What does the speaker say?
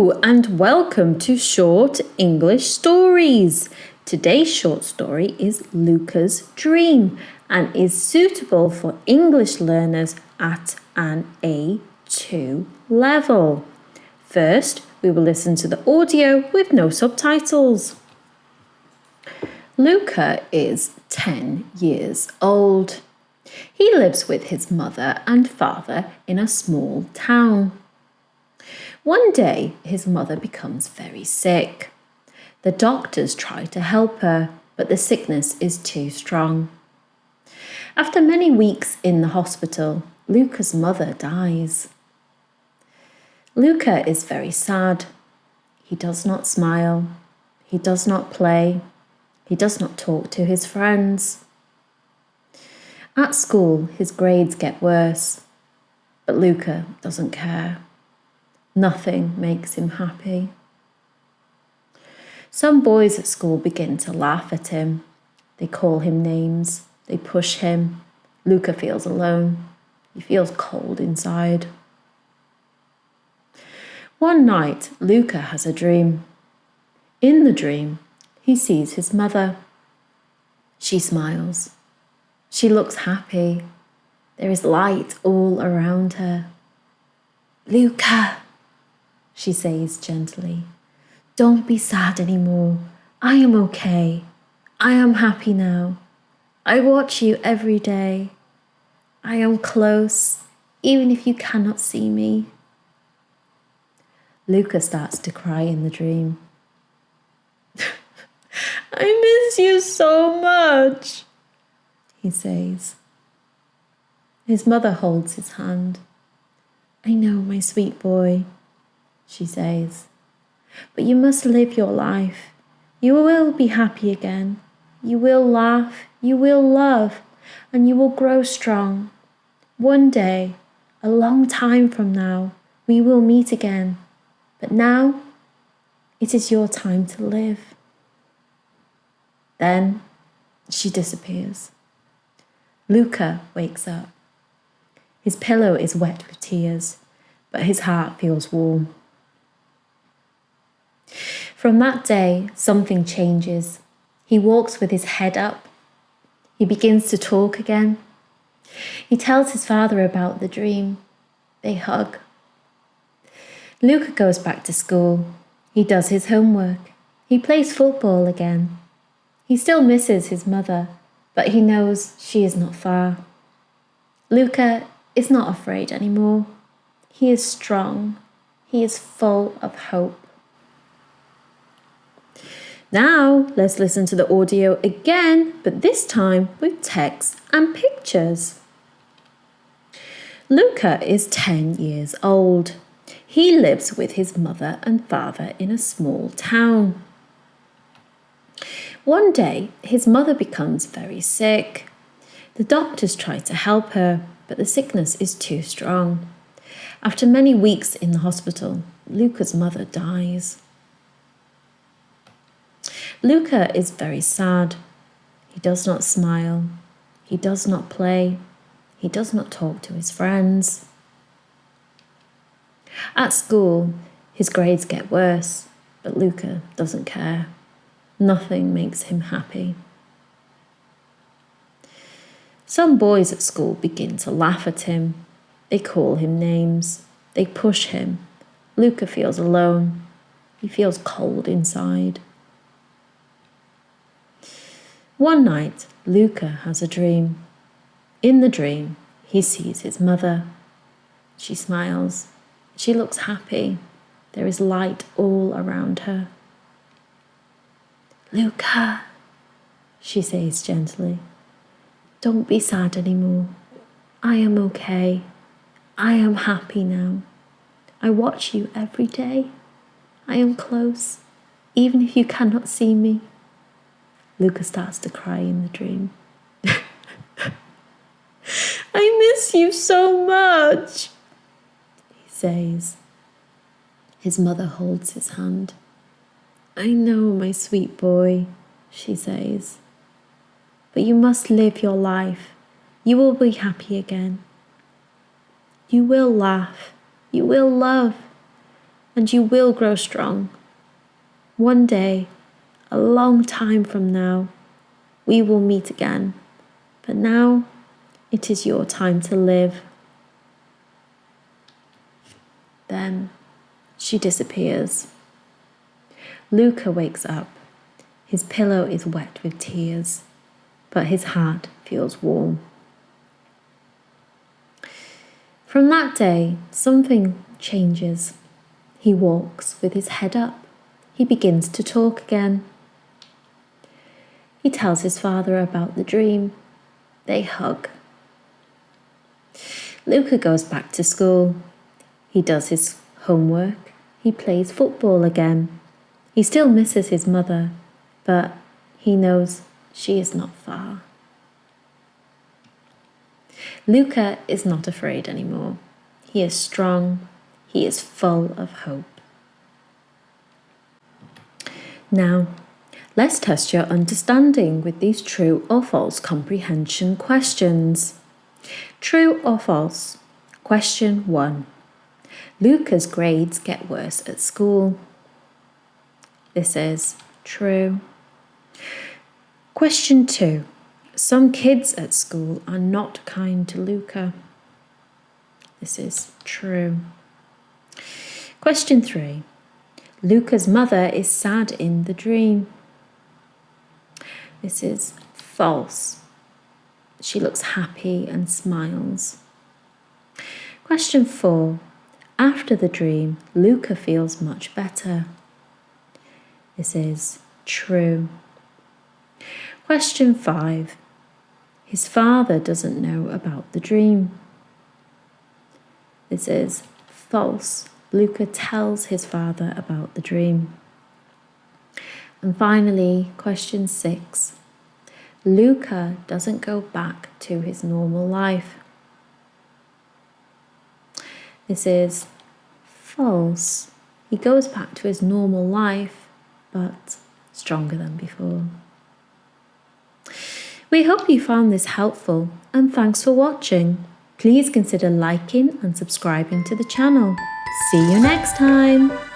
Hello and welcome to Short English Stories. Today's short story is Luca's Dream and is suitable for English learners at an A2 level. First, we will listen to the audio with no subtitles. Luca is 10 years old. He lives with his mother and father in a small town. One day, his mother becomes very sick. The doctors try to help her, but the sickness is too strong. After many weeks in the hospital, Luca's mother dies. Luca is very sad. He does not smile. He does not play. He does not talk to his friends. At school, his grades get worse, but Luca doesn't care. Nothing makes him happy. Some boys at school begin to laugh at him. They call him names. They push him. Luca feels alone. He feels cold inside. One night, Luca has a dream. In the dream, he sees his mother. She smiles. She looks happy. There is light all around her. "Luca," she says gently, "don't be sad anymore. I am okay. I am happy now. I watch you every day. I am close, even if you cannot see me." Luca starts to cry in the dream. "I miss you so much," he says. His mother holds his hand. "I know, my sweet boy," she says, "but you must live your life. You will be happy again. You will laugh, you will love, and you will grow strong. One day, a long time from now, we will meet again. But now, it is your time to live." Then she disappears. Luca wakes up. His pillow is wet with tears, but his heart feels warm. From that day, something changes. He walks with his head up. He begins to talk again. He tells his father about the dream. They hug. Luca goes back to school. He does his homework. He plays football again. He still misses his mother, but he knows she is not far. Luca is not afraid anymore. He is strong. He is full of hope. Now, let's listen to the audio again, but this time with text and pictures. Luca is 10 years old. He lives with his mother and father in a small town. One day, his mother becomes very sick. The doctors try to help her, but the sickness is too strong. After many weeks in the hospital, Luca's mother dies. Luca is very sad. He does not smile. He does not play. He does not talk to his friends. At school, his grades get worse, but Luca doesn't care. Nothing makes him happy. Some boys at school begin to laugh at him. They call him names. They push him. Luca feels alone. He feels cold inside. One night, Luca has a dream. In the dream, he sees his mother. She smiles. She looks happy. There is light all around her. "Luca," she says gently, "don't be sad anymore. I am okay. I am happy now. I watch you every day. I am close, even if you cannot see me." Luca starts to cry in the dream. "I miss you so much," he says. His mother holds his hand. "I know, my sweet boy," she says, "but you must live your life. You will be happy again. You will laugh. You will love. and you will grow strong. One day, a long time from now, we will meet again. But now, it is your time to live. Then she disappears. Luca wakes up. His pillow is wet with tears, but his heart feels warm. From that day, something changes. He walks with his head up. He begins to talk again. He tells his father about the dream. They hug. Luca goes back to school. He does his homework. He plays football again. He still misses his mother, but he knows she is not far. Luca is not afraid anymore. He is strong. He is full of hope. Now, let's test your understanding with these true or false comprehension questions. True or false? Question 1. Luca's grades get worse at school. This is true. Question 2. Some kids at school are not kind to Luca. This is true. Question 3. Luca's mother is sad in the dream. This is false. She looks happy and smiles. Question 4. After the dream, Luca feels much better. This is true. Question 5. His father doesn't know about the dream. This is false. Luca tells his father about the dream. And finally, question 6. Luca doesn't go back to his normal life. This is false. He goes back to his normal life, but stronger than before. We hope you found this helpful, and thanks for watching. Please consider liking and subscribing to the channel. See you next time.